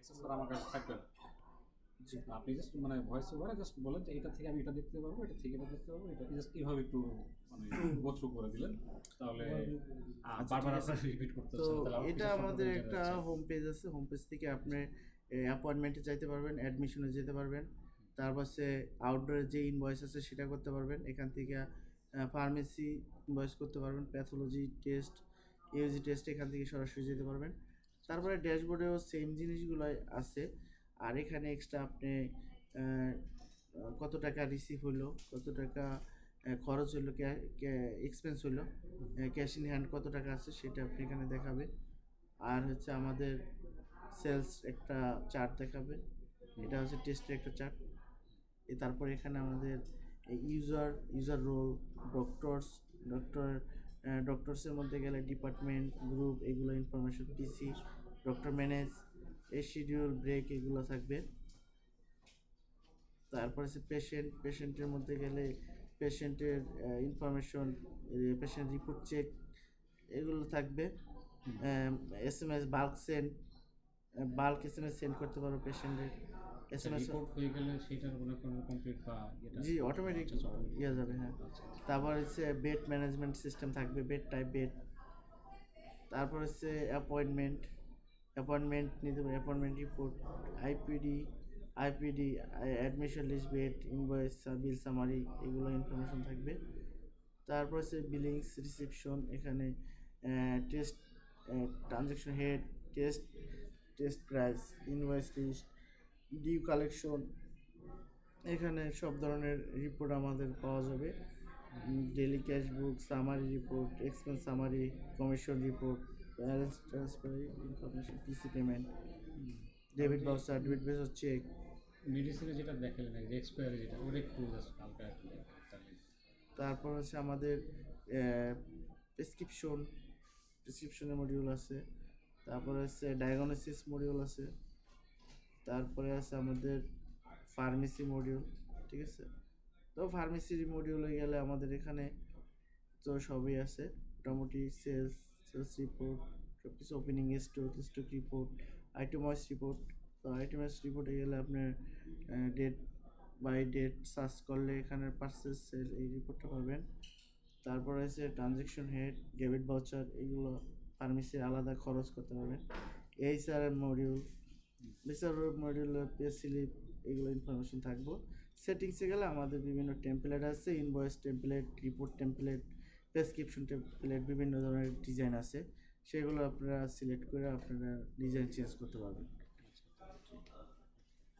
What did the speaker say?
Access করা আমার কাছে থাকবে না। জি। আপনি জাস্ট মানে ভয়েস ওভারে জাস্ট বলেন যে এটা থেকে আমি এটা দেখতে পারবো, এটা থেকে এটা দেখতে পারবো, এটা জাস্ট এইভাবে একটু মানে গো থ্রু করে দিলেন। তাহলে আচ্ছা, বারবার ঠিক আছে। আপনার রিপিট করতে তো হচ্ছে না। তাহলে আমার এটা ফিচার আমাদের সম্পর্কে জানা একটা যাচ্ছে। হোম পেজ আছে। হোম পেজ থেকে আপনি অ্যাপয়েন্টমেন্টে যাইতে পারবেন, অ্যাডমিশনে যেতে পারবেন। তারপর হচ্ছে আউটডোরের যে ইনভয়েস আছে সেটা করতে পারবেন। এখান থেকে ফার্মেসি ইনভয়েস করতে পারবেন, প্যাথোলজি টেস্ট, ইউজি টেস্ট এখান থেকে সরাসরি যেতে পারবেন। তারপরে ড্যাশবোর্ডেও সেম জিনিসগুলোই আছে। আর এখানে এক্সট্রা আপনি আহ, কত টাকা রিসিভ হইলো, কত টাকা খরচ হইলো, এক্সপেন্স হইলো, ক্যাশ ইন হ্যান্ড কত টাকা আছে সেটা আপনি এখানে দেখাবে। আর হচ্ছে আমাদের সেলস একটা চার্ট দেখাবে, এটা হচ্ছে টেস্টের একটা চার্ট। তারপরে এখানে আমাদের ইউজার রোল, ডক্টরস, ডক্টর ডক্টরসের মধ্যে গেলে ডিপার্টমেন্ট, গ্রুপ, এগুলো ইনফরমেশন, পিসি, ডক্টর ম্যানেজ, এই শিডিউল, ব্রেক এগুলো থাকবে। তারপর হচ্ছে পেশেন্টের মধ্যে গেলে পেশেন্টের ইনফরমেশন, পেশেন্ট রিপোর্ট চেক এগুলো থাকবে। SMS বাল্ক SMS সেন্ড করতে পারো পেশেন্টের SMS। রিপোর্ট হয়ে গেলে সেটার কোনো কমপ্লিট বা এটা জি, অটোমেটিক আচ্ছা আচ্ছা ইয়ে যাবে, হ্যাঁ। আচ্ছা আচ্ছা। তারপর হচ্ছে বেড ম্যানেজমেন্ট সিস্টেম থাকবে, বেড টাইপ বেড। তারপর হচ্ছে অ্যাপয়েন্টমেন্ট নিতে পারে, appointment report, IPD, admission list, bed invoice, bill summary, এগুলো ইনফরমেশন থাকবে। তারপর হচ্ছে বিলিংস রিসিপশন, এখানে test, transaction head, test test price, invoice list, due collection, এখানে সব ধরনের রিপোর্ট আমাদের পাওয়া যাবে। Daily cash book, summary report, expense summary, commission report, balance transfer information, PC payment, debit voucher, debit voucher cheque. মেডিসিনে যেটা দেখালেন যে এক্সপায়ারি যেটা ওটা একটু জাস্ট হালকা একটু দেখবেন তাহলে। তারপর হচ্ছে আমাদের প্রেসক্রিপশন, প্রেসক্রিপশনের মডিউল আছে। তারপরে হচ্ছে ডায়াগনোসিস মডিউল আছে। তারপরে আছে আমাদের ফার্মেসি মডিউল, ঠিক আছে। তো ফার্মেসির মডিউলে গেলে আমাদের এখানে তো সবই আছে মোটামুটি। সেলস রিপোর্ট সব কিছু, opening stock report, itemize report. তো আইটেমাইজ রিপোর্টে গেলে আপনার ডেট বাই ডেট সার্চ করলে এখানে পারচেস সেল এই রিপোর্টটা পাবেন। তারপর আছে ট্রানজ্যাকশন হেড, ডেবিট ভাউচার, এগুলো ফার্মেসির আলাদা খরচ করতে পারবেন। এইচআরএম মডিউল, বিচারক মডিউলে পে স্লিপ, এগুলো ইনফরমেশন থাকবো। সেটিংসে গেলে আমাদের বিভিন্ন টেমপ্লেট আছে, invoice template, report template, prescription template, বিভিন্ন ধরনের ডিজাইন আছে। সেগুলো আপনারা সিলেক্ট করে আপনারা ডিজাইন চেঞ্জ করতে পারবেন।